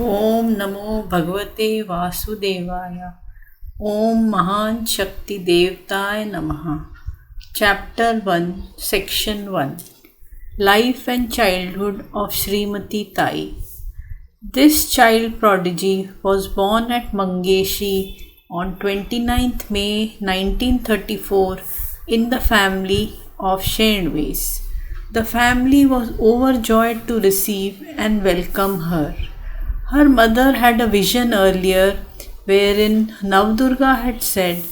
ओम नमो भगवते वासुदेवाय। ओम महान शक्ति देवताय नमः। Chapter 1, Section 1, Life and Childhood of Srimati Tai. This child prodigy was born at Mangeshi on 29th May 1934 in the family of Shenways. The family was overjoyed to receive and welcome her. Her mother had a vision earlier wherein Navdurga had said,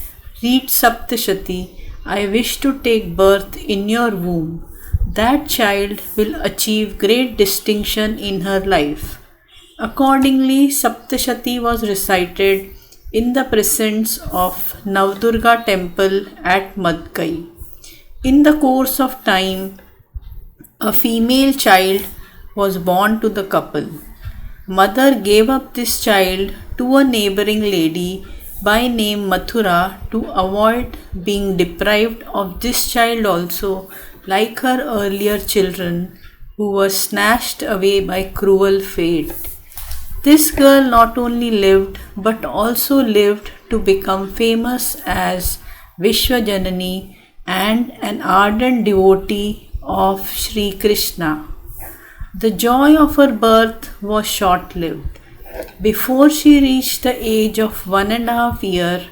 "Read Saptashati, I wish to take birth in your womb. That child will achieve great distinction in her life." Accordingly, Saptashati was recited in the presence of Navdurga temple at Madkai. In the course of time, a female child was born to the couple. Mother gave up this child to a neighboring lady by name Mathura to avoid being deprived of this child also, like her earlier children who were snatched away by cruel fate. This girl not only lived but also lived to become famous as Vishwajanani and an ardent devotee of Sri Krishna. The joy of her birth was short-lived. Before she reached the age of 1.5 years,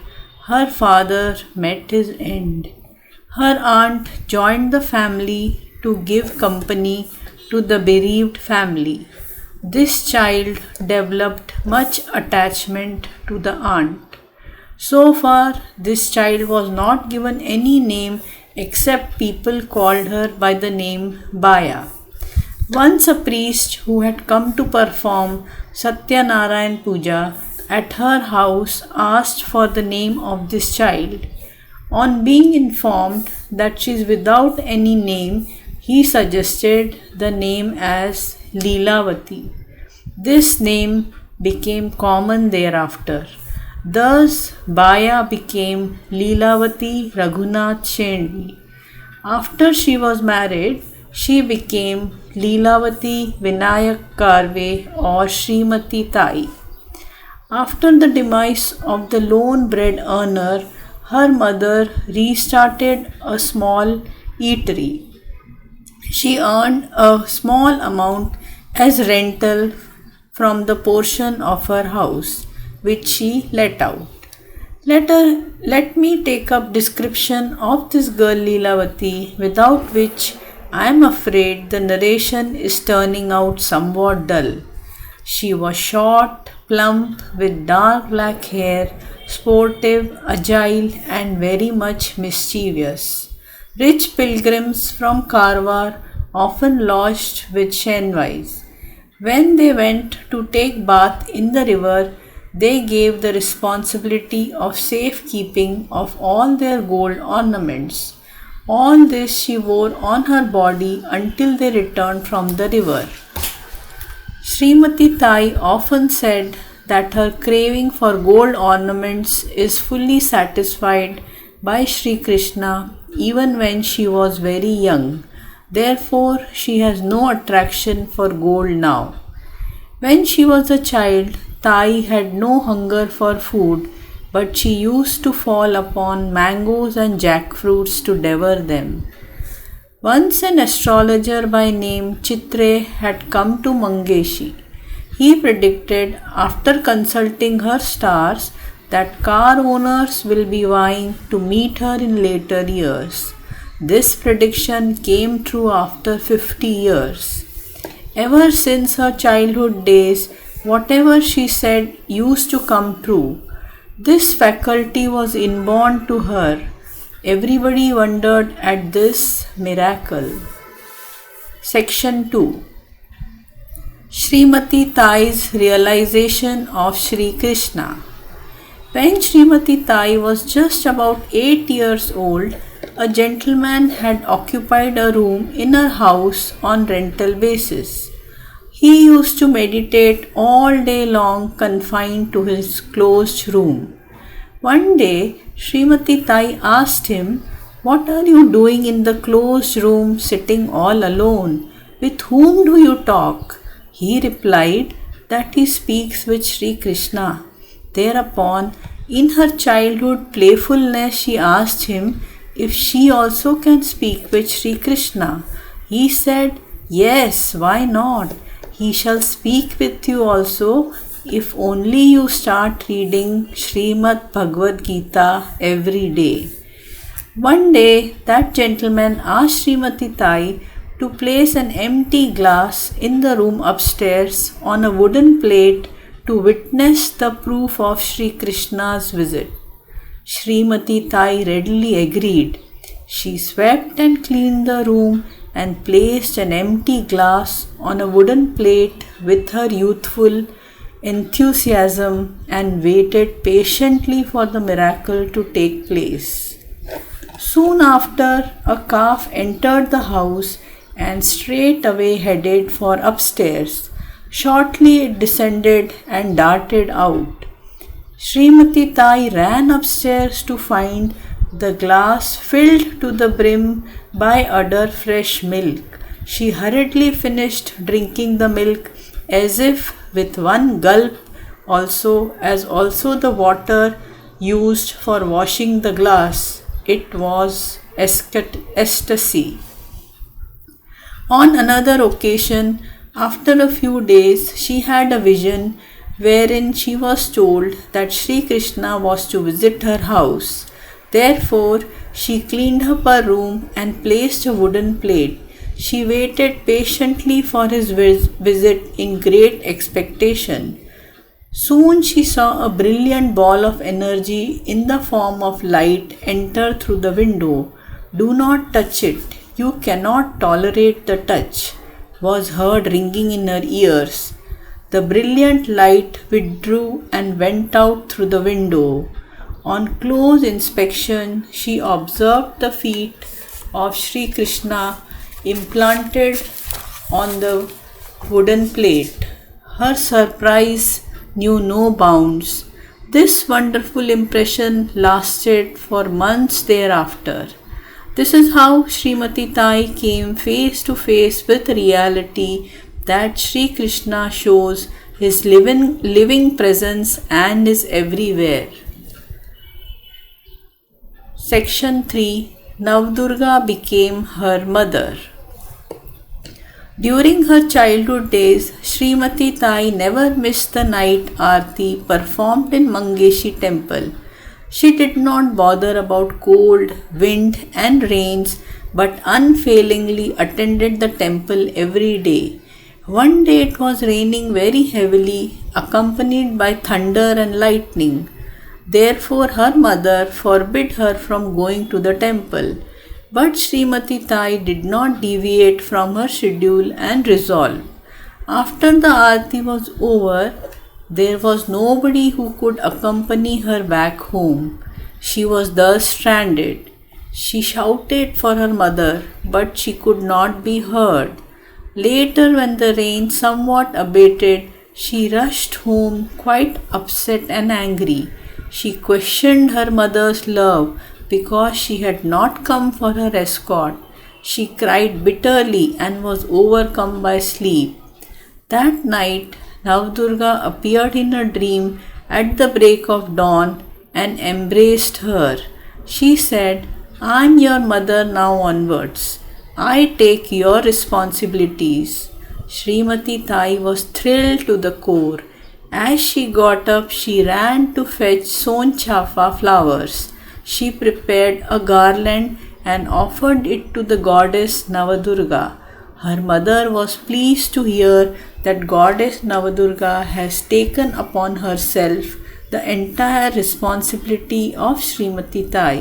her father met his end. Her aunt joined the family to give company to the bereaved family. This child developed much attachment to the aunt. So far, this child was not given any name except people called her by the name Baya. Once a priest who had come to perform Satyanarayan Puja at her house asked for the name of this child. On being informed that she is without any name, he suggested the name as Leelavati. This name became common thereafter. Thus, Baya became Leelavati Raghunath Shendvi. After she was married, she became Leelavati Vinayak Karve or Srimati Tai. After the demise of the lone bread earner, her mother restarted a small eatery. She earned a small amount as rental from the portion of her house, which she let out. Let me take up description of this girl Leelavati, without which I am afraid the narration is turning out somewhat dull. She was short, plump, with dark black hair, sportive, agile, and very much mischievous. Rich pilgrims from Karve often lodged with Shenwais. When they went to take bath in the river, they gave the responsibility of safekeeping of all their gold ornaments. All this she wore on her body until they returned from the river. Srimati Tai often said that her craving for gold ornaments is fully satisfied by Sri Krishna even when she was very young. Therefore, she has no attraction for gold now. When she was a child, Tai had no hunger for food, but she used to fall upon mangoes and jackfruits to devour them. Once an astrologer by name Chitre had come to Mangeshi. He predicted, after consulting her stars, that car owners will be vying to meet her in later years. This prediction came true after 50 years. Ever since her childhood days, whatever she said used to come true. This faculty was inborn to her. Everybody wondered at this miracle. Section 2. Srimati Tai's realization of Sri Krishna. When Srimati Tai was just about 8 years old, a gentleman had occupied a room in her house on rental basis. He used to meditate all day long confined to his closed room. One day, Srimati Tai asked him, "What are you doing in the closed room sitting all alone? With whom do you talk?" He replied, that he speaks with Sri Krishna. Thereupon, in her childhood playfulness, she asked him if she also can speak with Sri Krishna. He said, "Yes, why not? He shall speak with you also if only you start reading Srimad Bhagavad Gita every day." One day, that gentleman asked Srimati Tai to place an empty glass in the room upstairs on a wooden plate to witness the proof of Sri Krishna's visit. Srimati Tai readily agreed. She swept and cleaned the room and placed an empty glass on a wooden plate with her youthful enthusiasm and waited patiently for the miracle to take place. Soon after, a calf entered the house and straightway headed for upstairs. Shortly it descended and darted out. Srimati Tai ran upstairs to find the glass filled to the brim by udder fresh milk. She hurriedly finished drinking the milk as if with one gulp, also the water used for washing the glass. It was ecstasy. On another occasion, after a few days, she had a vision wherein she was told that Sri Krishna was to visit her house. Therefore, she cleaned up her room and placed a wooden plate. She waited patiently for his visit in great expectation. Soon she saw a brilliant ball of energy in the form of light enter through the window. "Do not touch it. You cannot tolerate the touch," was heard ringing in her ears. The brilliant light withdrew and went out through the window. On close inspection, she observed the feet of Sri Krishna implanted on the wooden plate. Her surprise knew no bounds. This wonderful impression lasted for months thereafter. This is how Srimati Tai came face to face with reality that Sri Krishna shows his living presence and is everywhere. Section 3. Navdurga became her mother. During her childhood days, Srimati Tai never missed the night aarti performed in Mangeshi temple. She did not bother about cold, wind and rains, but unfailingly attended the temple every day. One day it was raining very heavily, accompanied by thunder and lightning. Therefore her mother forbid her from going to the temple. But Srimati Tai did not deviate from her schedule and resolve. After the aarti was over, there was nobody who could accompany her back home. She was thus stranded. She shouted for her mother, but she could not be heard. Later, when the rain somewhat abated, she rushed home quite upset and angry. She questioned her mother's love because she had not come for her escort. She cried bitterly and was overcome by sleep. That night, Navdurga appeared in a dream at the break of dawn and embraced her. She said, "I am your mother now onwards. I take your responsibilities." Srimati Tai was thrilled to the core. As she got up, she ran to fetch sonchafa flowers. She prepared a garland and offered it to the goddess Navadurga. Her mother was pleased to hear that goddess Navadurga has taken upon herself the entire responsibility of Srimati Tai.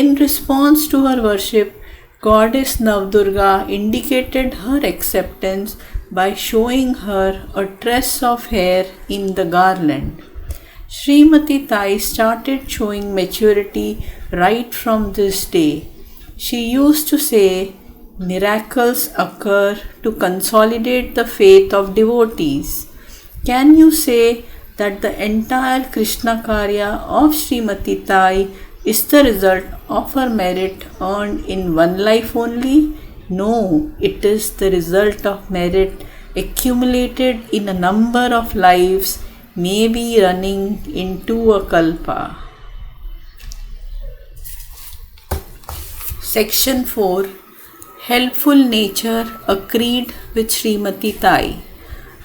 In response to her worship, goddess Navadurga indicated her acceptance by showing her a tress of hair in the garland. Srimati Tai started showing maturity right from this day. She used to say, "Miracles occur to consolidate the faith of devotees." Can you say that the entire Krishna Karya of Srimati Tai is the result of her merit earned in one life only? No, it is the result of merit accumulated in a number of lives, may be running into a kalpa. Section 4. Helpful Nature, a Creed with Srimati Tai.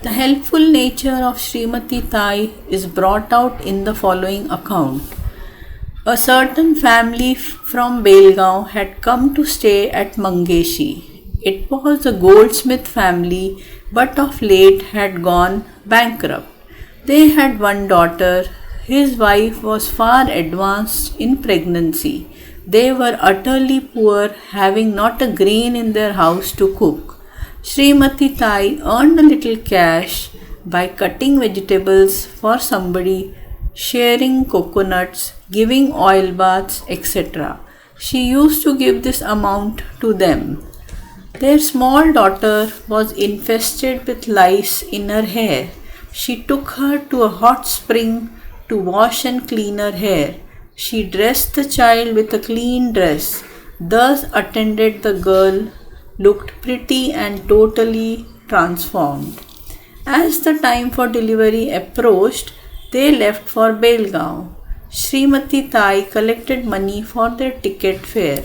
The helpful nature of Srimati Tai is brought out in the following account. A certain family from Belgaon had come to stay at Mangeshi. It was a goldsmith family, but of late had gone bankrupt. They had one daughter. His wife was far advanced in pregnancy. They were utterly poor, having not a grain in their house to cook. Srimati Tai earned a little cash by cutting vegetables for somebody, sharing coconuts, giving oil baths, etc. She used to give this amount to them. Their small daughter was infested with lice in her hair. She took her to a hot spring to wash and clean her hair. She dressed the child with a clean dress. Thus attended the girl, looked pretty and totally transformed. As the time for delivery approached, they left for Belgaon. Srimati Tai collected money for their ticket fare,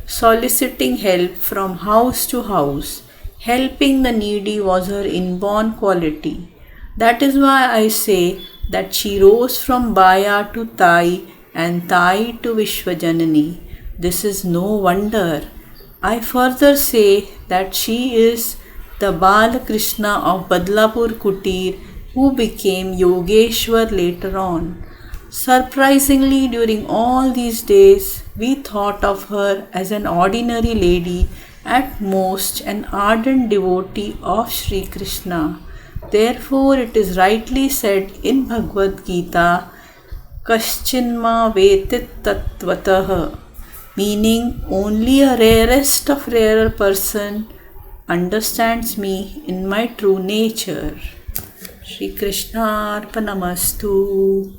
soliciting help from house to house. Helping the needy was her inborn quality. That is why I say that she rose from Baya to Tai and Tai to Vishwajanani. This is no wonder. I further say that she is the Balakrishna of Badlapur Kutir, who became Yogeshwar later on. Surprisingly, during all these days, we thought of her as an ordinary lady, at most an ardent devotee of Sri Krishna. Therefore, it is rightly said in Bhagavad Gita, Kaschinma vetit tatvatah, meaning only a rarest of rarer person understands me in my true nature. Shri Krishna Arpanamastu.